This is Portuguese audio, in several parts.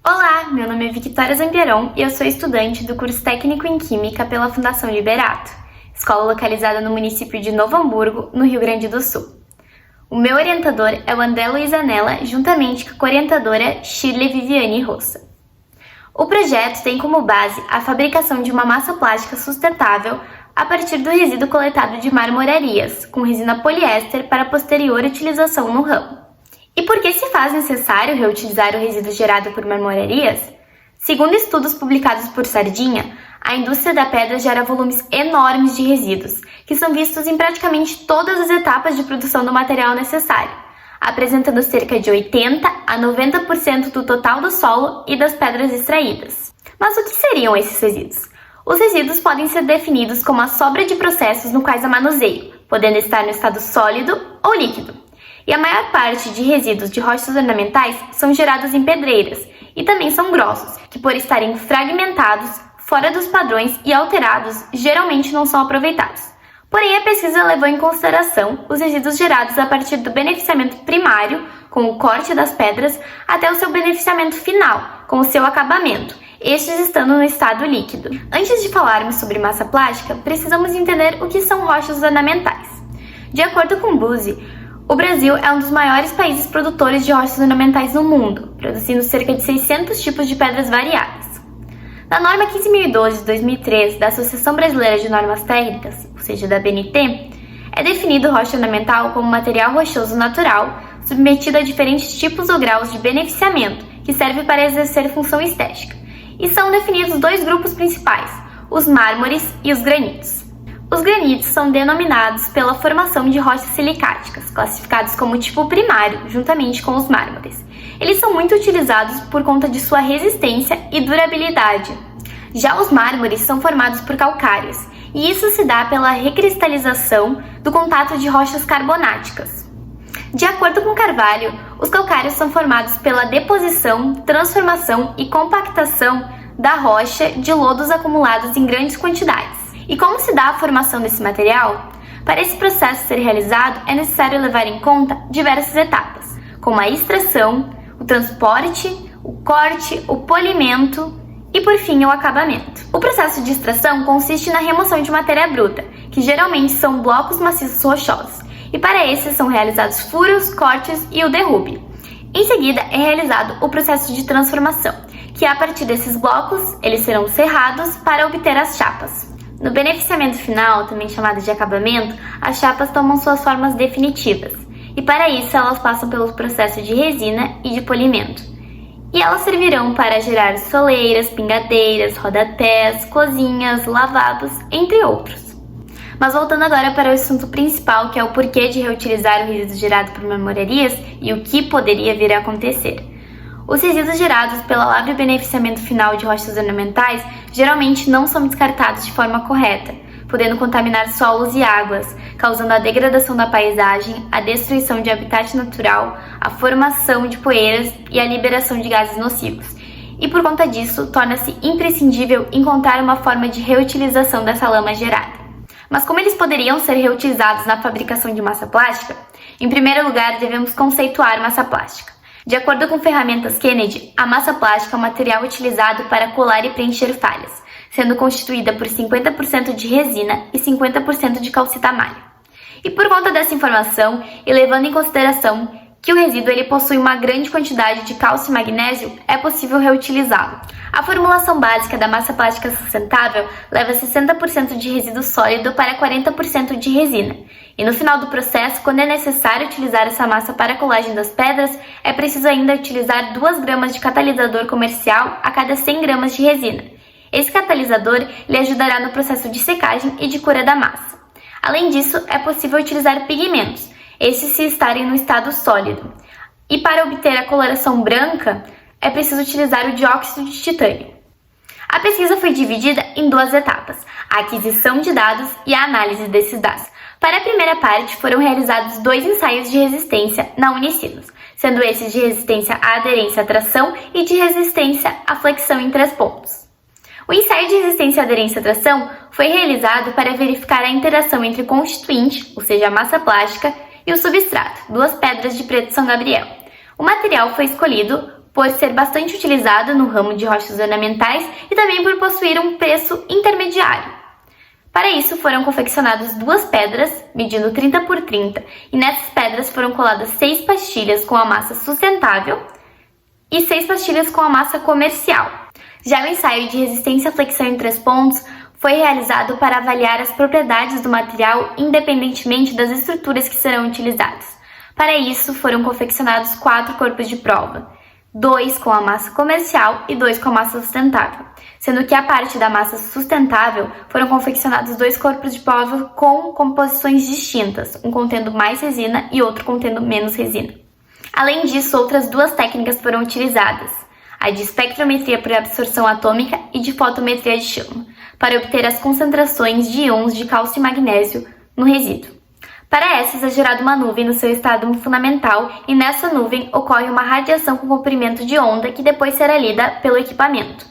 Olá, meu nome é Victoria Zampiron e eu sou estudante do curso técnico em Química pela Fundação Liberato, escola localizada no município de Novo Hamburgo, no Rio Grande do Sul. O meu orientador é o André Luiz Anella, juntamente com a co-orientadora Shirley Viviane Roça. O projeto tem como base a fabricação de uma massa plástica sustentável a partir do resíduo coletado de marmorarias, com resina poliéster para posterior utilização no ramo. E por que se faz necessário reutilizar o resíduo gerado por marmorarias? Segundo estudos publicados por Sardinha, a indústria da pedra gera volumes enormes de resíduos, que são vistos em praticamente todas as etapas de produção do material necessário, apresentando cerca de 80 a 90% do total do solo e das pedras extraídas. Mas o que seriam esses resíduos? Os resíduos podem ser definidos como a sobra de processos no quais há manuseio, podendo estar no estado sólido ou líquido. E a maior parte de resíduos de rochas ornamentais são gerados em pedreiras e também são grossos, que por estarem fragmentados, fora dos padrões e alterados, geralmente não são aproveitados. Porém, a pesquisa levou em consideração os resíduos gerados a partir do beneficiamento primário, com o corte das pedras, até o seu beneficiamento final, com o seu acabamento, estes estando no estado líquido. Antes de falarmos sobre massa plástica, precisamos entender o que são rochas ornamentais. De acordo com Buzzi, o Brasil é um dos maiores países produtores de rochas ornamentais no mundo, produzindo cerca de 600 tipos de pedras variadas. Na norma 15.012 de 2003 da Associação Brasileira de Normas Técnicas, ou seja, da ABNT, é definido rocha ornamental como material rochoso natural, submetido a diferentes tipos ou graus de beneficiamento, que serve para exercer função estética. E são definidos dois grupos principais, os mármores e os granitos. Os granitos são denominados pela formação de rochas silicáticas, classificados como tipo primário, juntamente com os mármores. Eles são muito utilizados por conta de sua resistência e durabilidade. Já os mármores são formados por calcários, e isso se dá pela recristalização do contato de rochas carbonáticas. De acordo com Carvalho, os calcários são formados pela deposição, transformação e compactação da rocha de lodos acumulados em grandes quantidades. E como se dá a formação desse material? Para esse processo ser realizado, é necessário levar em conta diversas etapas, como a extração, o transporte, o corte, o polimento e, por fim, o acabamento. O processo de extração consiste na remoção de matéria bruta, que geralmente são blocos maciços rochosos, e para esses são realizados furos, cortes e o derrube. Em seguida, é realizado o processo de transformação, que a partir desses blocos, eles serão serrados para obter as chapas. No beneficiamento final, também chamado de acabamento, as chapas tomam suas formas definitivas, e para isso elas passam pelo processo de resina e de polimento. E elas servirão para gerar soleiras, pingadeiras, rodapés, cozinhas, lavados, entre outros. Mas voltando agora para o assunto principal, que é o porquê de reutilizar o resíduo gerado por marmorarias e o que poderia vir a acontecer. Os resíduos gerados pela lavra e beneficiamento final de rochas ornamentais geralmente não são descartados de forma correta, podendo contaminar solos e águas, causando a degradação da paisagem, a destruição de habitat natural, a formação de poeiras e a liberação de gases nocivos. E por conta disso, torna-se imprescindível encontrar uma forma de reutilização dessa lama gerada. Mas como eles poderiam ser reutilizados na fabricação de massa plástica? Em primeiro lugar, devemos conceituar massa plástica. De acordo com ferramentas Kennedy, a massa plástica é um material utilizado para colar e preencher falhas, sendo constituída por 50% de resina e 50% de calcita malha. E por conta dessa informação, e levando em consideração que o resíduo possui uma grande quantidade de cálcio e magnésio, é possível reutilizá-lo. A formulação básica da massa plástica sustentável leva 60% de resíduo sólido para 40% de resina. E no final do processo, quando é necessário utilizar essa massa para a colagem das pedras, é preciso ainda utilizar 2 gramas de catalisador comercial a cada 100 gramas de resina. Esse catalisador lhe ajudará no processo de secagem e de cura da massa. Além disso, é possível utilizar pigmentos, esses se estarem no estado sólido. E para obter a coloração branca, é preciso utilizar o dióxido de titânio. A pesquisa foi dividida em 2 etapas, a aquisição de dados e a análise desses dados. Para a primeira parte, foram realizados 2 ensaios de resistência na Unicinos, sendo esses de resistência à aderência à tração e de resistência à flexão em 3 pontos. O ensaio de resistência à aderência à tração foi realizado para verificar a interação entre o constituinte, ou seja, a massa plástica, e o substrato, 2 pedras de preto São Gabriel. O material foi escolhido por ser bastante utilizado no ramo de rochas ornamentais e também por possuir um preço intermediário. Para isso, foram confeccionadas 2 pedras, medindo 30 por 30, e nessas pedras foram coladas 6 pastilhas com a massa sustentável e 6 pastilhas com a massa comercial. Já o ensaio de resistência à flexão em 3 pontos foi realizado para avaliar as propriedades do material independentemente das estruturas que serão utilizadas. Para isso, foram confeccionados 4 corpos de prova, 2 com a massa comercial e 2 com a massa sustentável, sendo que a parte da massa sustentável foram confeccionados 2 corpos de prova com composições distintas, um contendo mais resina e outro contendo menos resina. Além disso, outras 2 técnicas foram utilizadas, a de espectrometria por absorção atômica e de fotometria de chama, para obter as concentrações de íons de cálcio e magnésio no resíduo. Para essas é gerada uma nuvem no seu estado fundamental e nessa nuvem ocorre uma radiação com comprimento de onda que depois será lida pelo equipamento.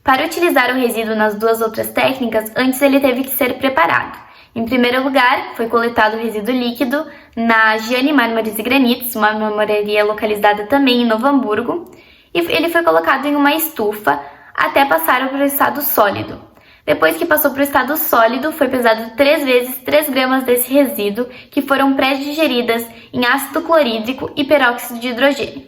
Para utilizar o resíduo nas 2 outras técnicas, antes ele teve que ser preparado. Em primeiro lugar, foi coletado o resíduo líquido na Giane Mármores e Granitos, uma marmoraria localizada também em Novo Hamburgo, e ele foi colocado em uma estufa até passar para o estado sólido. Depois que passou para o estado sólido, foi pesado 3 vezes 3 gramas desse resíduo, que foram pré-digeridas em ácido clorídrico e peróxido de hidrogênio.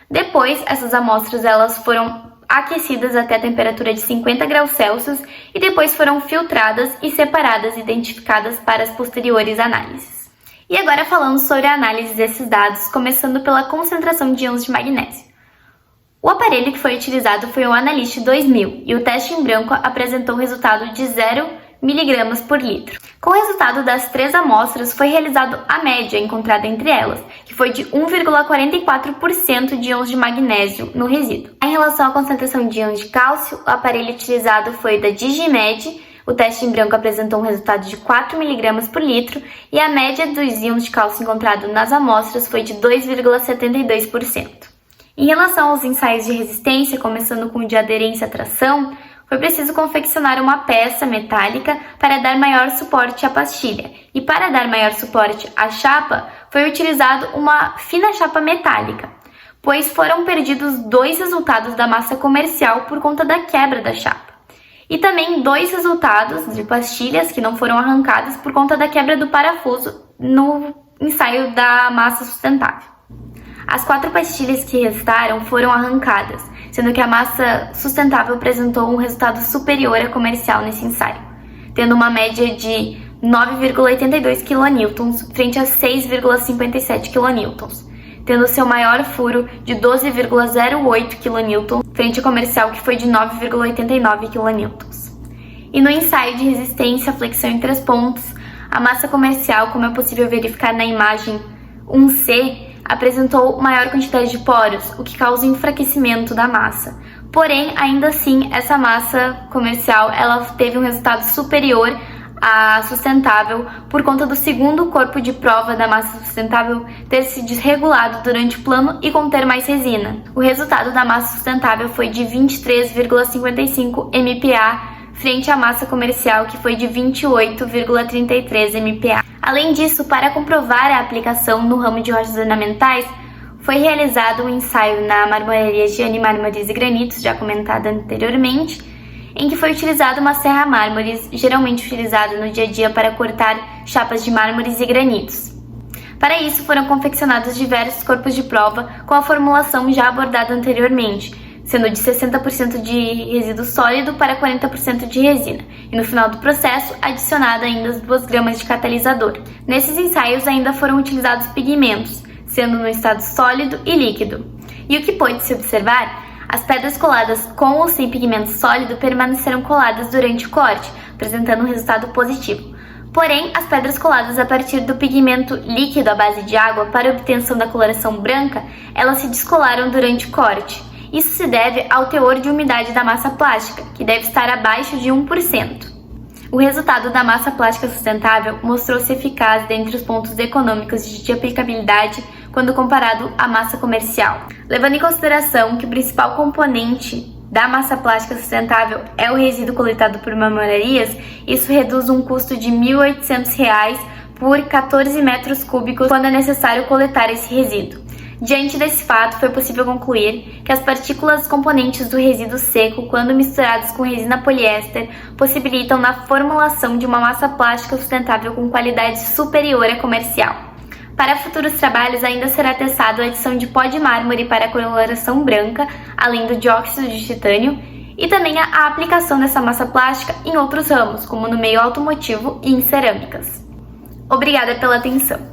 Depois, essas amostras elas foram aquecidas até a temperatura de 50 graus Celsius e depois foram filtradas e separadas e identificadas para as posteriores análises. E agora falando sobre a análise desses dados, começando pela concentração de íons de magnésio. O aparelho que foi utilizado foi o Analyst 2000 e o teste em branco apresentou o resultado de 0 mg por litro. Com o resultado das 3 amostras, foi realizado a média encontrada entre elas, que foi de 1,44% de íons de magnésio no resíduo. Em relação à concentração de íons de cálcio, o aparelho utilizado foi da Digimed. O teste em branco apresentou um resultado de 4 mg por litro e a média dos íons de cálcio encontrado nas amostras foi de 2,72%. Em relação aos ensaios de resistência, começando com o de aderência à tração, foi preciso confeccionar uma peça metálica para dar maior suporte à pastilha. E para dar maior suporte à chapa, foi utilizado uma fina chapa metálica, pois foram perdidos 2 resultados da massa comercial por conta da quebra da chapa. E também 2 resultados de pastilhas que não foram arrancadas por conta da quebra do parafuso no ensaio da massa sustentável. As 4 pastilhas que restaram foram arrancadas, sendo que a massa sustentável apresentou um resultado superior à comercial nesse ensaio, tendo uma média de 9,82 kN frente a 6,57 kN, tendo seu maior furo de 12,08 kN frente à comercial que foi de 9,89 kN. E no ensaio de resistência à flexão em 3 pontos, a massa comercial, como é possível verificar na imagem 1C, apresentou maior quantidade de poros, o que causa enfraquecimento da massa. Porém, ainda assim, essa massa comercial ela teve um resultado superior à sustentável por conta do segundo corpo de prova da massa sustentável ter se desregulado durante o plano e conter mais resina. O resultado da massa sustentável foi de 23,55 MPa frente à massa comercial, que foi de 28,33 MPa. Além disso, para comprovar a aplicação no ramo de rochas ornamentais, foi realizado um ensaio na marmoraria Giane Mármores e Granitos, já comentada anteriormente, em que foi utilizada uma serra mármores, geralmente utilizada no dia a dia para cortar chapas de mármores e granitos. Para isso, foram confeccionados diversos corpos de prova com a formulação já abordada anteriormente, sendo de 60% de resíduo sólido para 40% de resina, e no final do processo, adicionada ainda as 2 gramas de catalisador. Nesses ensaios ainda foram utilizados pigmentos, sendo no estado sólido e líquido. E o que pôde-se observar? As pedras coladas com ou sem pigmento sólido permaneceram coladas durante o corte, apresentando um resultado positivo. Porém, as pedras coladas a partir do pigmento líquido à base de água para obtenção da coloração branca, elas se descolaram durante o corte. Isso se deve ao teor de umidade da massa plástica, que deve estar abaixo de 1%. O resultado da massa plástica sustentável mostrou-se eficaz dentre os pontos econômicos de aplicabilidade quando comparado à massa comercial. Levando em consideração que o principal componente da massa plástica sustentável é o resíduo coletado por marmorarias, isso reduz um custo de R$ 1.800 por 14 metros cúbicos quando é necessário coletar esse resíduo. Diante desse fato, foi possível concluir que as partículas componentes do resíduo seco, quando misturadas com resina poliéster, possibilitam na formulação de uma massa plástica sustentável com qualidade superior à comercial. Para futuros trabalhos, ainda será testado a adição de pó de mármore para a coloração branca, além do dióxido de titânio, e também a aplicação dessa massa plástica em outros ramos, como no meio automotivo e em cerâmicas. Obrigada pela atenção!